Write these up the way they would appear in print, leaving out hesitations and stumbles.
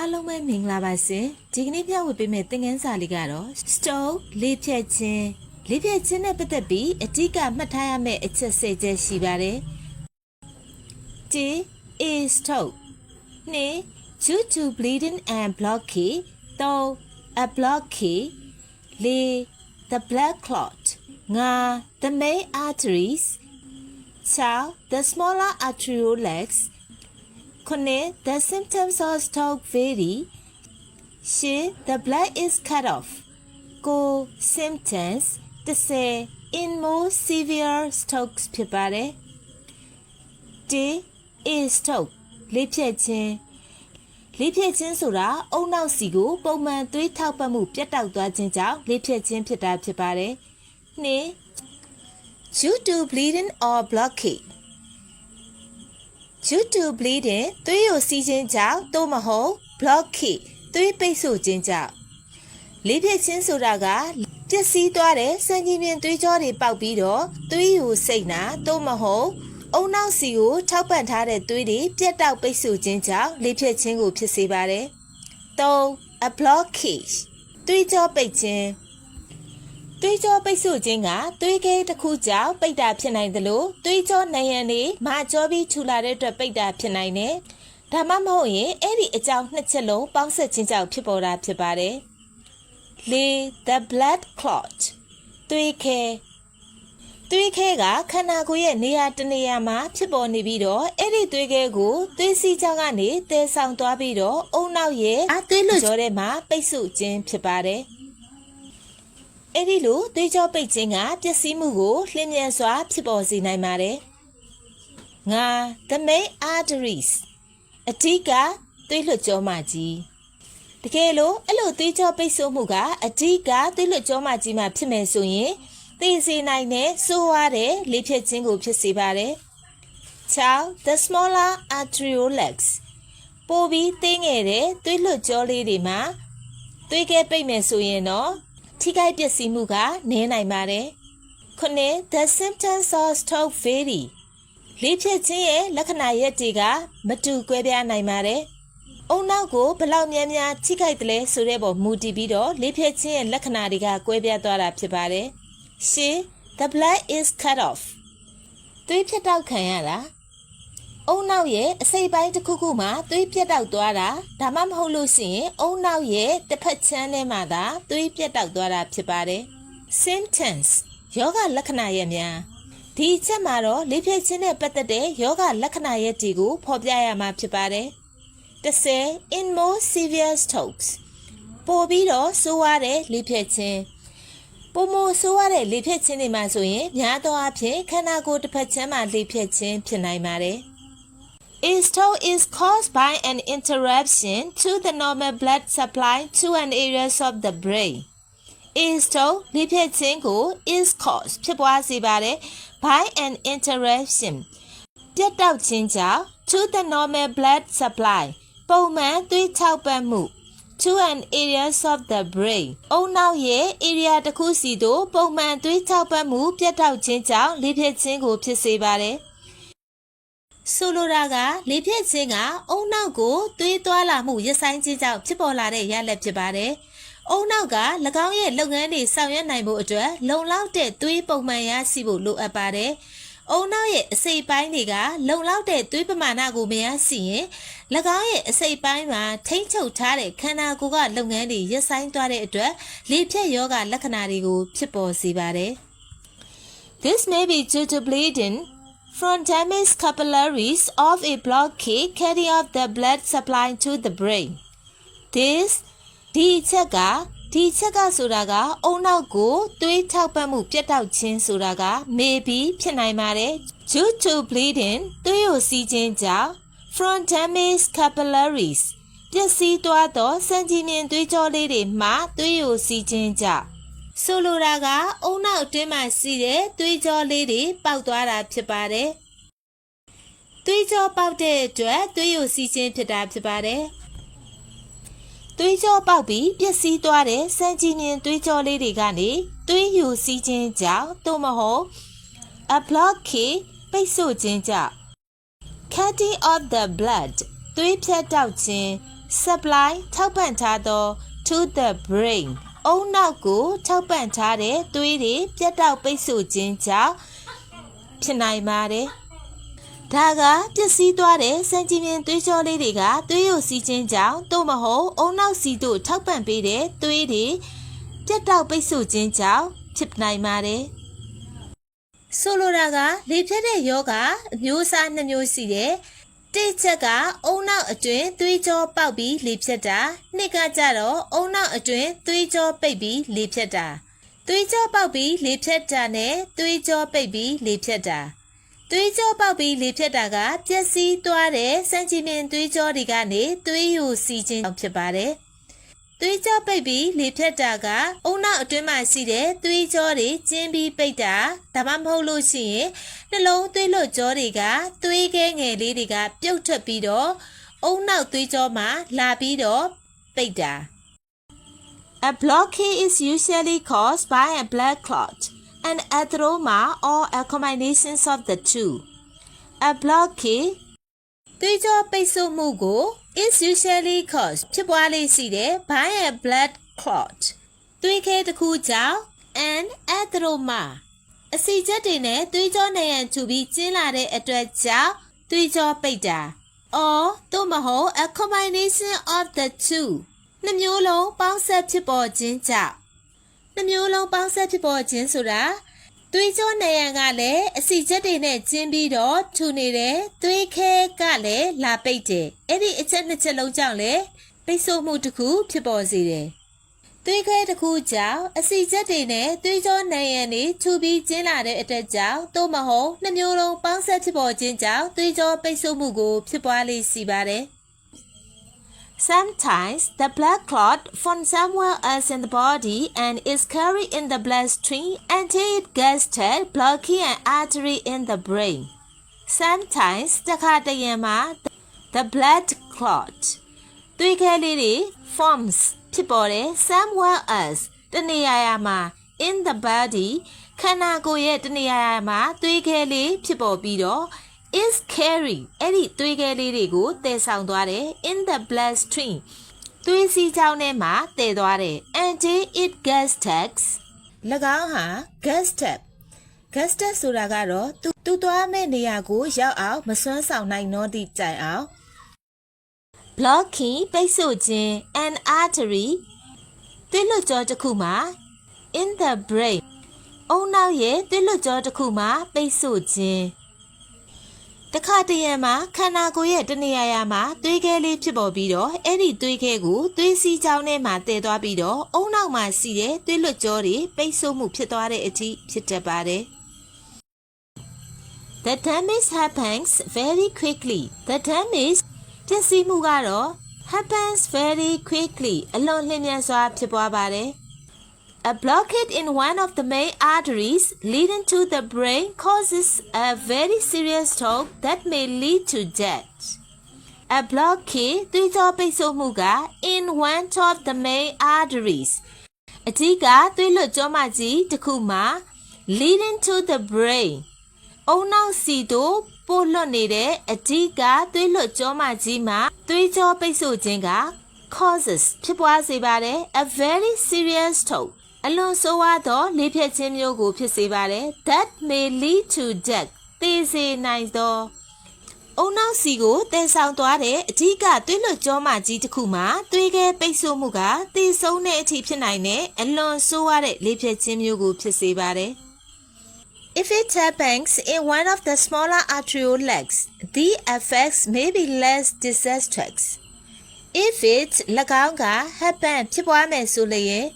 အားလုံးပဲမင်္ဂလာပါရှင်ဒီကနေ့ပြဝေပေးမယ့်သင်ခန်းစာလေးကတော့ stroke လေးဖြတ်ခြင်းနဲ့ပတ်သက်ပြီးအဓိကမှတ်ထားရမယ့်အချက်10ချက်ရှိပါတယ်1 is stroke 2 due to bleeding and blockage 3 a blockage 4 the blood clot 5 the main arteries 6 the smaller arterioles 9 the symptoms of stroke vary 10 the blood is cut off 9 symptoms 10 in more severe strokes ဖြစ်ပါတယ်1 is stroke လေးဖြတ်ခြင်းဆိုတာအုံနောက်စီကိုပုံမှန်သွေးထောက်ပံ့မှုပြတ်တောက်သွားခြင်းကြောင့်လေးဖြတ်ခြင်းဖြစ်တာဖြစ်ပါတယ်2 due to bleeding or blockage due to bleeding သွေးကိုစီးခြင်းကြောင့်သို့မဟုတ် blockage သွေးပိတ်ဆို့ခြင်းကြောင့်လေးဖြတ်ခြင်းဆိုတာကပျက်စီးသွားတဲ့စံကြီးမြင့်သွေးကြောတွေပေါက်ပြီးတော့သွေးကိုစိတ်နာသို့မဟုတ်အုံနောက်စီကိုထောက်ပံ့ထားတဲ့သွေးတွေပြတ်တောက်ပိတ်ဆို့ခြင်းကြောင့်လေးဖြတ်ခြင်းကိုဖြစ်စေပါတယ်3 a blockage သွေးကြောပိတ်ခြင်းသွေးကြောပိတ်ဆို့ခြင်းကသွေးခဲတစ်ခုကြောင့်ပိတ်တာဖြစ်နိုင်သလိုသွေးကြောနံရံတွေမာကြောပြီးထူလာတဲ့အတွက်ပိတ်တာဖြစ်နိုင်တယ်ဒါမှမဟုတ်ရင်အဲ့ဒီအကြောင်းနှစ်ချက်လုံးပေါင်းစပ်ခြင်းကြောင့်ဖြစ်ပေါ်တာဖြစ်ပါတယ်4 the blood clot သွေးခဲကခန္ဓာကိုယ်ရဲ့နေရာတစ်နေရာမှာဖြစ်ပေါ်နေပြီးတော့အဲ့ဒီသွေးခဲကိုသွေးစီးကြောင်းကနေတည်ဆောင်သွားပြီးတော့အုံနောက်ရဲ့အသွေးလွှတ်ကြောထဲမှာပိတ်ဆို့ခြင်းဖြစ်ပါတယ်အဲ့ဒီလိုသွေးကြောပိတ်ခြင်းကပျက်စီးမှုကိုလျင်မြန်စွာဖြစ်ပေါ်စေနိုင်ပါတယ်5 the main arteries အဓိကသွေးလွှတ်ကြောမကြီးတကယ်လို့အဲ့လိုသွေးကြောပိတ်ဆို့မှုကအဓိကသွေးလွှတ်ကြောမကြီးမှာဖြစ်မယ်ဆိုရင်သိစေနိုင်တဲ့ဆိုးဝါးတဲ့လေးဖြတ်ခြင်းကိုဖြစ်စေပါတယ်6 the smaller arterioles ပိုပြီးသေးငယ်တဲ့သွေးလွှတ်ကြောလေးတွေမှာသွေးခဲပိတ်မယ်ဆိုရင်တော့ထိခိုက်ပျက်စီးမှုကနည်းနိုင်ပါတယ်9 the symptoms of stroke vary လေးဖြတ်ခြင်းရဲ့လက္ခဏာရက်တွေကမတူကွဲပြားနိုင်ပါတယ်အုံနောက်ကိုဘယ်လောက်များများထိခိုက်တယ်လဲဆိုတဲ့ပေါ်မူတည်ပြီးတော့လေးဖြတ်ခြင်းရဲ့လက္ခဏာတွေကကွဲပြားသွားတာဖြစ်ပါတယ်10 the blood is cut off သွေးဖြတ်တောက်ခံရတာအုံနောက်ရဲ့အစိပ်ပိုင်းတစ်ခုခုမှာသွေးပြတ်တောက်သွားတာဒါမှမဟုတ်လို့ရှိရင်အုံနောက်ရဲ့တစ်ဖက်ချမ်းထဲမှာသာသွေးပြတ်တောက်သွားတာဖြစ်ပါတယ် symptoms ယောဂလက္ခဏာရက်များဒီအချက်မှာတော့လေးဖြတ်ခြင်းနဲ့ပတ်သက်တဲ့ယောဂလက္ခဏာရက်တွေကိုဖော်ပြရမှာဖြစ်ပါတယ်10 in more severe strokes ပိုပြီးတော့ဆိုးရတဲ့လေးဖြတ်ခြင်းပုံမဆိုးရတဲ့လေဖြတ်ခြင်းတွေမှာဆိုရင်များသောအားဖြင့်ခန္ဓာကိုယ်တစ်ဖက်ချမ်းမှာလေဖြတ်ခြင်းဖြစ်နိုင်ပါတယ်A stroke is caused by an interruption to the normal blood supply to an areas of the brain. A stroke လေဖြတ်ခြင်းကို is caused ဖြစ်ပွားစေပါတယ် by an interruption ပြတ်တောက်ခြင်းကြောင့် to the normal blood supply ပုံမှန်သွေးထောက်ပံ့မှုto an areas of the brain အုံနောက်ရဲ့ area တစ်ခုစီသို့ပုံမှန်သွေးထောက်ပံ့မှုပြတ်တောက်ခြင်းကြောင့်လေဖြတ်ခြင်းကိုဖြစ်စေပါတယ်ဆိုလိုတာကလေဖြတ်ခြင်းကအုံနောက်ကိုသွေးသွားလာမှုရပ်ဆိုင်းခြင်းကြောင့်ဖြစ်ပေါ်လာတဲ့ရလဒ်ဖြစ်ပါတယ်အုံနောက်က၎င်းရဲ့လုပ်ငန်းတွေဆောင်ရွက်နိုင်ဖို့အတွက်လုံလောက်တဲ့သွေးပုံမှန်ရရှိဖို့လိုအပ်ပါတယ်အုံနောက်ရဲ့အစိပ်ပိုင်းတွေကလုံလောက်တဲ့သွေးပမာဏကိုမရရှိရင်၎င်းရဲ့အစိပ်ပိုင်းမှာထိမ့်ချုပ်ထားတဲ့ခန္ဓာကိုယ်ကလုပ်ငန်းတွေရပ်ဆိုင်းသွားတဲ့အတွက်လေဖြတ်ယောဂလက္ခဏာတွေကိုဖြစ်ပေါ်စေပါတယ် This may be due to bleeding from damaged capillaries of a blockage carrying off the blood supply to the brain.ဒီချက်ကဆိုတာကအုံနောက်ကိုသွေးထောက်ပံ့မှုပြတ်တောက်ခြင်းဆိုတာက maybe ဖြစ်နိုင်ပါတယ် due to bleeding သွေးကိုစီးခြင်းကြောင့် from damaged capillaries ပျက်စီးသွားသောစံကြီးမြင့်သွေးကြောလေးတွေမှာသွေးကိုစီးခြင်းကြောင့်ဆိုလိုတာကအုံနောက်အတွင်းမှာရှိတဲ့သွေးကြောလေးတွေပေါက်သွားတာဖြစ်ပါတယ်သွေးကြောပေါက်တဲ့အတွက်သွေးကိုစီးခြင်းဖြစ်တာဖြစ်ပါတယ်သွေးကြောပေါက်ပြီးပျက်စီးသွားတဲ့စံကြီးမြင့်သွေးကြောလေးတွေကနေသွေးယူစီးခြင်းကြောင့်သို့မဟုတ် a blockage ပိတ်ဆို့ခြင်းကြောင့် cutting of the blood သွေးဖြတ်တောက်ခြင်း supply ထောက်ပံ့ထားသော to the brain အုံနောက်ကိုထောက်ပံ့ထားတဲ့သွေးတွေပြတ်တောက်ပိတ်ဆို့ခြင်းကြောင့်ဖြစ်နိုင်ပါတယ်ဒါကပျက်စီးသွားတဲ့စံကြည်မြင်သွေးကြောလေးတွေကသွေးယိုစီးခြင်းကြောင့်သို့မဟုတ်အုံနောက်စီတို့ထောက်ပံ့ပေးတဲ့သွေးတွေပြတ်တောက်ပိတ်ဆို့ခြင်းကြောင့်ဖြစ်နိုင်ပါတယ်ဆိုလိုတာကလေဖြတ်တဲ့ယောဂအမျိုးအစား2မျိုးရှိတယ်တစ်ချက်ကအုံနောက်အတွင်းသွေးကြောပေါက်ပြီးလေဖြတ်တာနှစ်ကကြတော့အုံနောက်အတွင်းသွေးကြောပိတ်ပြီးလေဖြတ်တာသွေးကြောပေါက်ပြီးလေဖြတ်တာနဲ့သွေးကြောပိတ်ပြီးလေဖြတ်တာသွေးကြောပေါက်ပြီးလေဖြတ်တာကပျက်စီးသွားတဲ့စံကြည်မြင်သွေးကြောတွေကနေသွေးယိုစီးခြင်းဖြစ်ပါတယ်သွေးကြောပိတ်ပြီးလေဖြတ်တာကအုံနောက်အတွင်းမှာရှိတဲ့သွေးကြောတွေကျင်းပြီးပိတ်တာဒါမှမဟုတ်လို့ရှိရင်နှလုံးသွေးလွှတ်ကြောတွေကသွေးခဲငယ်လေးတွေကပြုတ်ထွက်ပြီးတော့အုံနောက်သွေးကြောမှာလာပြီးတော့ပိတ်တာ A blockade is usually caused by a blood clot, an atheroma or a combination of the two. A blockade သွေးကြောပိတ်ဆို့မှုကို is usually caused ဖြစ်ပွားလေးရှိတယ် by a blood clot သွေးခဲတစ်ခုကြောင့် an atheroma အဆီချက်တွေနဲ့သွေးကြောနံရံထူပြီးကျင်းလာတဲ့အတွက်ကြောင့်သွေးကြောပိတ်တာ or သို့မဟုတ် a combination of the two နှစ်မျိုးလုံးပေါင်းစပ်ဖြစ်ပေါ်ခြင်းကြောင့်နှစ်မျိုးလုံးပေါင်းစပ်ဖြစ်ပေါ်ခြင်းဆိုတာသွေးကြောနံရံကလည်းအဆီချက်တွေနဲ့ကျင်းပြီးတော့ထူနေတယ်သွေးခဲကလည်းလာပိတ်တယ်အဲ့ဒီအချက်နှစ်ချက်လုံးကြောင့်လည်းပိတ်ဆို့မှုတစ်ခုဖြစ်ပေါ်စေတယ်သွေးခဲတစ်ခုကြောင့်အဆီချက်တွေနဲ့သွေးကြောနံရံတွေထူပြီးကျင်းလာတဲ့အတွက်ကြောင့်သို့မဟုတ်နှစ်မျိုးလုံးပေါင်းစပ်ဖြစ်ပေါ်ခြင်းကြောင့်သွေးကြောပိတ်ဆို့မှုကိုဖြစ်ပွားလေးရှိပါတယ် Sometimes the blood clot from somewhere else in the body and is carried in the bloodstream until it gets to blocking an artery in the brain. Sometimes the blood clot သွေးခဲလေးတွေ forms ဖြစ်ပေါ်တယ် somewhere else တနေရာမှာ in the body ခန္ဓာကိုယ်ရဲ့တနေရာမှာသွေးခဲလေးဖြစ်ပေါ်ပြီးတော့ is carry အဲ့ဒီသွေးခဲလေးတွေကိုတည်ဆောင်သွားတယ် in the bloodstream သွေးစီးကြောင်းထဲမှာတည်သွားတယ် until it gets stuck ၎င်းဟာ gets stuck ဆိုတာကတော့သူသွားမဲ့နေရာကိုရောက်အောင်မစွမ်းဆောင်နိုင်တော့သည့်တိုင်အောင် blocking ပိတ်ဆို့ခြင်း an artery သွေးလွှတ်ကြောတစ်ခုမှာ in the brain အုံနောက်ရဲ့သွေးလွှတ်ကြောတစ်ခုမှာပိတ်ဆို့ခြင်းတခါတရံမှာခန္ဓာကိုယ်ရဲ့တနေရာမှာသွေးခဲလေးဖြစ်ပေါ်ပြီးတော့အဲ့ဒီသွေးခဲကိုသွေးစီးကြောင်းထဲမှာတည်သွားပြီးတော့အုံနောက်မှာရှိတဲ့သွေးလွှတ်ကြောတွေပိတ်ဆို့မှုဖြစ်သွားတဲ့အထိဖြစ်တတ်ပါတယ် The damage happens very quickly. The damage ပျက်စီးမှုကတော့ happens very quickly အလွန်လျင်မြန်စွာဖြစ်ပွားပါတယ်A blockade in one of the main arteries leading to the brain causes a very serious stroke that may lead to death. A blockade သွေးကြောပိတ်ဆို့မှုက in one of the main arteries အဓိကသွေးလွှတ်ကြောမကြီးတစ်ခုမှာ leading to the brain အုံနောက်စီတို့ပို့လွတ်နေတဲ့အဓိကသွေးလွှတ်ကြောမကြီးမှာသွေးကြောပိတ်ဆို့ခြင်းက causes ဖြစ်ပွားစေပါတယ် a very serious stroke အလွန်ဆိုးဝါးသောလေဖြတ်ခြင်းမျိုးကိုဖြစ်စေပါတယ် that may lead to death သေစေနိုင်သောအုံနောက်စီကိုတည်ဆောင်သွားတဲ့အဓိကသွေးလွှတ်ကြောမကြီးတစ်ခုမှာသွေးခဲပိတ်ဆို့မှုကသေဆုံးတဲ့အထိဖြစ်နိုင်တဲ့အလွန်ဆိုးဝါးတဲ့လေဖြတ်ခြင်းမျိုးကိုဖြစ်စေပါတယ် If it happens in one of the smaller arterial legs, the effects may be less disastrous. If it ၎င်းက happen ဖြစ်ပွားမယ်ဆိုလျင်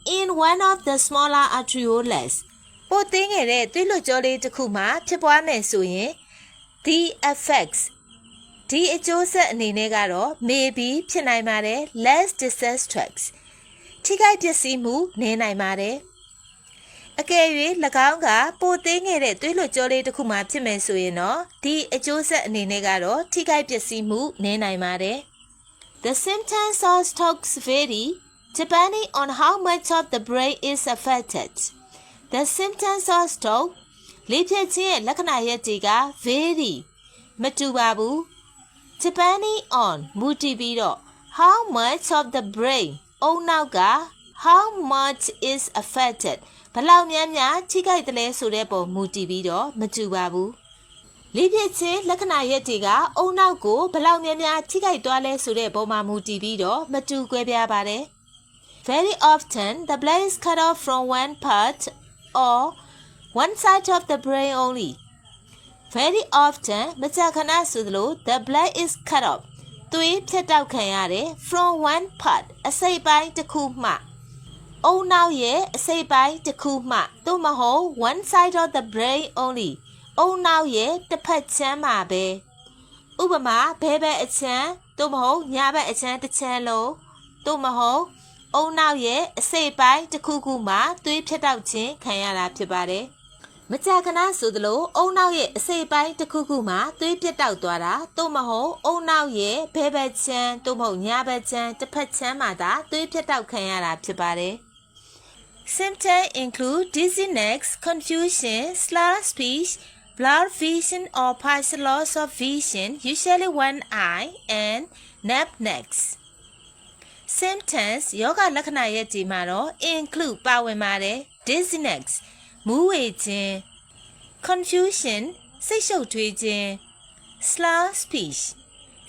in one of the smaller arterioles ပိုသေးငယ်တဲ့သွေးလွှတ်ကြောလေးတစ်ခုမှာဖြစ်ပွားမယ်ဆိုရင် the effects ဒီအကျိုးဆက်အနေနဲ့ကတော့ maybe ဖြစ်နိုင်ပါတယ် less disastrous ထိခိုက်ပျက်စီးမှုနည်းနိုင်ပါတယ်အကယ်၍၎င်းကပိုသေးငယ်တဲ့သွေးလွှတ်ကြောလေးတစ်ခုမှာဖြစ်မယ်ဆိုရင်တော့ဒီအကျိုးဆက်အနေနဲ့ကတော့ထိခိုက်ပျက်စီးမှုနည်းနိုင်ပါတယ် The symptoms of strokes vary depending on how much of the brain is affected. The symptoms of stroke လေဖြတ်ခြင်းရဲ့လက္ခဏာရပ်တွေက vary မတူပါဘူး depending on မူတည်ပြီးတော့ How much of the brain အုံနောက်က how much is affected ဘယ်လောက်များများထိခိုက်တယ်လဲဆိုတဲ့ပုံမူတည်ပြီးတော့မတူပါဘူးလေ့ဖြစ်ခြင်းလက္ခဏာရက်တွေကအုံနောက်ကိုဘယ်လောက်များများထိခိုက်သွားလဲဆိုတဲ့ပုံမှာမူတည်ပြီးတော့မတူကွဲပြားပါတယ် Very often the blood is cut off from one part or one side of the brain only Very often မကြာခဏဆိုသလို the blood is cut off သွေးဖြတ်တောက်ခံရတယ် from one part အစိတ်ပိုင်းတစ်ခုမှအုံနောက်ရဲ့အစိတ်ပိုင်းတစ်ခုမှသို့မဟုတ် one side of the brain only အုံနောက်ရဲ့တစ်ဖက်ချမ်းမှာပဲဥပမာဘဲဘက်အချမ်းသို့မဟုတ်ညာဘက်အချမ်းတစ်ချမ်းလုံးသို့မဟုတ်အုံနောက်ရဲ့အစိတ်ပိုင်းတစ်ခုခုမှသွေးဖြတ်တောက်ခြင်းခံရတာဖြစ်ပါတယ်မကြာခဏဆိုသလိုအုံနောက်ရဲ့အစိတ်ပိုင်းတစ်ခုခုမှသွေးပြတ်တောက်သွားတာသို့မဟုတ်အုံနောက်ရဲ့ဘဲဘက်ချမ်းသို့မဟုတ်ညာဘက်ချမ်းတစ်ဖက်ချမ်းမှာသာသွေးပြတ်တောက်ခံရတာဖြစ်ပါတယ် Symptoms include dizziness, confusion, slurred speech, blurred vision or partial loss of vision, usually one eye, and numbness. Symptoms ယောဂလက္ခဏာရဲ့ဒီမှာတော့ include ပါဝင်ပါတယ် dizziness မူးဝေခြင်း confusion စိတ်ရှုပ်ထွေးခြင်း slurred speech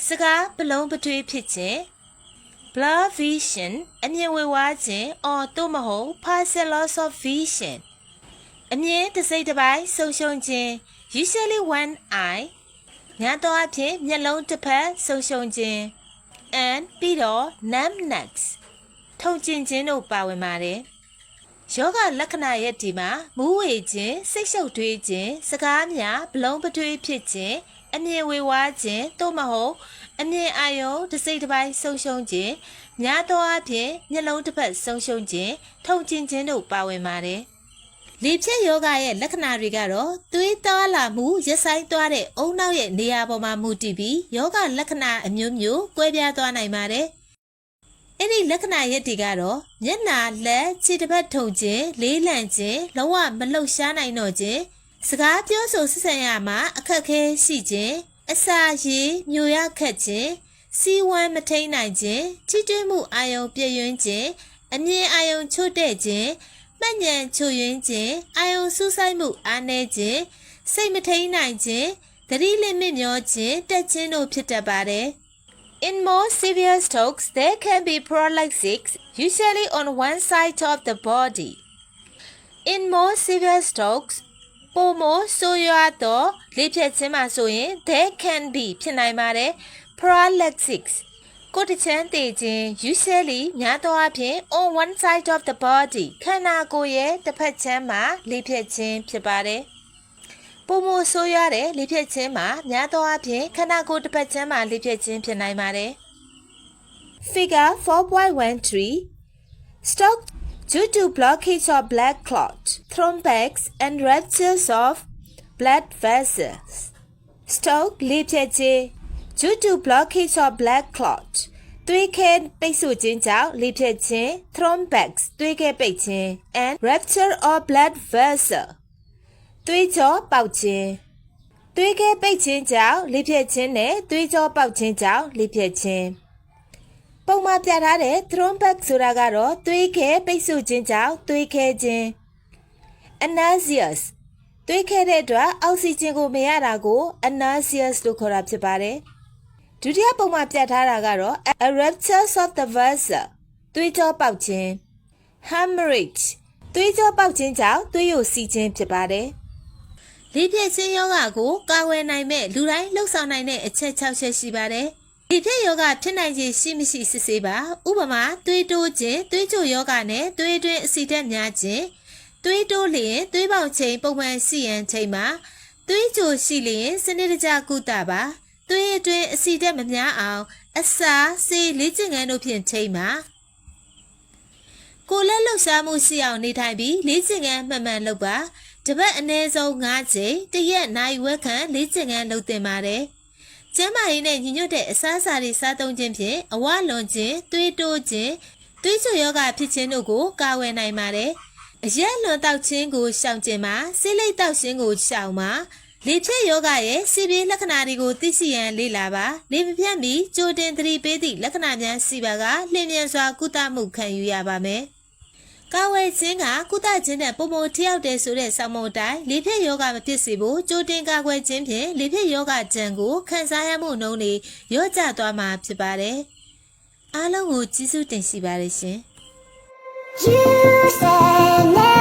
စကားပလုံးပထွေးဖြစ်ခြင်း blurred vision အမြင်ဝေဝါးခြင်း or သို့မဟုတ် partial loss of vision အမြင်တစ်စိတ်တစ်ပိုင်းဆုံးရှုံးခြင်း usually one eye များသောအားဖြင့်မျက်လုံးတစ်ဖက်ဆုံးရှုံးခြင်း and ပြီးတော့ numbness ထုံကျင်ခြင်းတို့ပါဝင်ပါတယ်ယောဂလက္ခဏာရဲ့ဒီမှာမူးဝေခြင်းစိတ်ရှုပ်ထွေးခြင်းစကားများဘလုံးပထွေးဖြစ်ခြင်းအမြင်ဝေဝါးခြင်းသို့မဟုတ်အမြင်အာရုံတစ်စိတ်တစ်ပိုင်းဆုံးရှုံးခြင်းများသောအားဖြင့်မျက်လုံးတစ်ဖက်ဆုံးရှုံးခြင်းထုံကျင်ခြင်းတို့ပါဝင်ပါတယ်လေဖြတ်ယောဂရဲ့လက္ခဏာတွေကတော့သွေးသွားလာမှုရက်ဆိုင်သွားတဲ့အုံနောက်ရဲ့နေရာပေါ်မှာမူတည်ပြီးယောဂလက္ခဏာအမျိုးမျိုးကွဲပြားသွားနိုင်ပါတယ်။အဲ့ဒီလက္ခဏာရက်တွေကတော့မျက်နှာလက်ခြေတစ်ဖက်ထုံခြင်းလေးလံခြင်းလုံးဝမလှုပ်ရှားနိုင်တော့ခြင်းစကားပြောဆိုဆက်ဆံရမှာအခက်အခဲရှိခြင်းအစာရည်မျိုးရခက်ခြင်းစီးဝမ်းမထိန်နိုင်ခြင်းထိတွေ့မှုအာရုံပြည့်ယွင်းခြင်းအမြင်အာရုံချို့တဲ့ခြင်းမှတ်ဉာဏ်ချို့ယွင်းခြင်းအာယုံစူးစိုက်မှုအားနည်းခြင်းစိတ်မထိန်နိုင်ခြင်းသတိလစ်မြမျောခြင်းတက်ခြင်းတို့ဖြစ်တတ်ပါတယ် In more severe strokes there can be paralysis usually on one side of the body In more severe strokes ပိုမိုဆိုးရွားသောလေဖြတ်ခြင်းမှာဆိုရင် there can be ဖြစ်နိုင်ပါတယ် paralysisကိုယ်တချမ်းတည်ခြင်း usually များသောအားဖြင့် on one side of the body ခန္ဓာကိုယ်ရဲ့တစ်ဖက်ချမ်းမှာလေဖြတ်ခြင်းဖြစ်ပါတယ်ပုံမဆိုးရတဲ့လေဖြတ်ခြင်းမှာများသောအားဖြင့်ခန္ဓာကိုယ်တစ်ဖက်ချမ်းမှာလေဖြတ်ခြင်းဖြစ်နိုင်ပါတယ် Figure 4.13 Stroke due to blockage of blood clot, thrombosis and ruptures of blood vessels. Stroke လေဖြတ်ခြင်းdue to blockage of blood clot သွေးခဲပိတ်ဆို့ခြင်းကြောင့်လေဖြတ်ခြင်း thrombosis သွေးခဲပိတ်ခြင်း and rupture of blood vessel သွေးကြောပေါက်ခြင်းသွေးခဲပိတ်ခြင်းကြောင့်လေဖြတ်ခြင်းနဲ့သွေးကြောပေါက်ခြင်းကြောင့်လေဖြတ်ခြင်းပုံမှာပြထားတဲ့ thrombosis ဆိုတာကတော့သွေးခဲပိတ်ဆို့ခြင်းကြောင့်သွေးခဲခြင်း anasthesia သွေးခဲတဲ့အတွက်အောက်ဆီဂျင်ကိုမရတာကို anasthesia လို့ခေါ်တာဖြစ်ပါတယ်ဒုတိယပုံမှာပြထားတာကတော့ a rupture of the vessel သွေးကြောပေါက်ခြင်း hemorrhage သွေးကြောပေါက်ခြင်းကြောင့်သွေးယိုစီးခြင်းဖြစ်ပါတယ်လေဖြတ်ခြင်းယောဂကိုကာဝယ်နိုင်မဲ့လူတိုင်းလှုပ်ဆောင်နိုင်တဲ့အချက်6ချက်ရှိပါတယ်လေဖြတ်ယောဂဖြစ်နိုင်ခြင်းရှိမရှိစစ်ဆေးပါဥပမာသွေးတိုးခြင်းသွေးကြိုယောဂနဲ့သွေးအတွင်းအဆီဓာတ်များခြင်းသွေးတိုးလျင်သွေးပေါင်ချိန်ပုံမှန်ရှိရန်ချိန်မှာသွေးကြိုရှိလျင်စနစ်တကျကုသပါသွေးအတွင်းအဆီဓာတ်မများအောင်အစာဆေးလေ့ကျင့်ခန်းတို့ဖြင့်ချိန်ပါကိုယ်လက်လှုပ်ရှားမှုရှိအောင်နေထိုင်ပြီးလေ့ကျင့်ခန်းမှန်မှန်လုပ်ပါတပတ်အနည်းဆုံး9ချိန်တရက်နိုင်ဝက်ခန့်လေ့ကျင့်ခန်းလုပ်သင့်ပါတယ်ကျန်းမာရေးနဲ့ညီညွတ်တဲ့အစားအစာတွေစားသုံးခြင်းဖြင့်အဝလွန်ခြင်းသွေးတိုးခြင်းသွေးကြိုယောဂဖြစ်ခြင်းတို့ကိုကာဝယ်နိုင်ပါတယ်အရက်လွန်တောက်ခြင်းကိုရှောင်ကျဉ်ပါဆေးလိပ်တောက်ခြင်းကိုရှောင်ပါ လေဖြတ်ယောဂရဲ့စီပင်းလက္ခဏာတွေကိုသိရှိရန်လေ့လာပါလေမဖြတ်မီကြိုတင်သတိပေးသည့်လက္ခဏာများစီပါကလျင်မြန်စွာကုသမှုခံယူရပါမယ်ကာဝယ်ခြင်းကကုသခြင်းနဲ့ပုံမထရောက်တယ်ဆိုတဲ့ဆောင်းမုတ်တိုင်းလေဖြတ်ယောဂမဖြစ်စေဖို့ကြိုတင်ကာကွယ်ခြင်းဖြင့်လေဖြတ်ယောဂကြံကိုခံစားရမှုနှုန်းတွေရော့ကျသွားမှာဖြစ်ပါတယ်အားလုံးကိုကျေးဇူးတင်ရှိပါတယ်ရှင် You say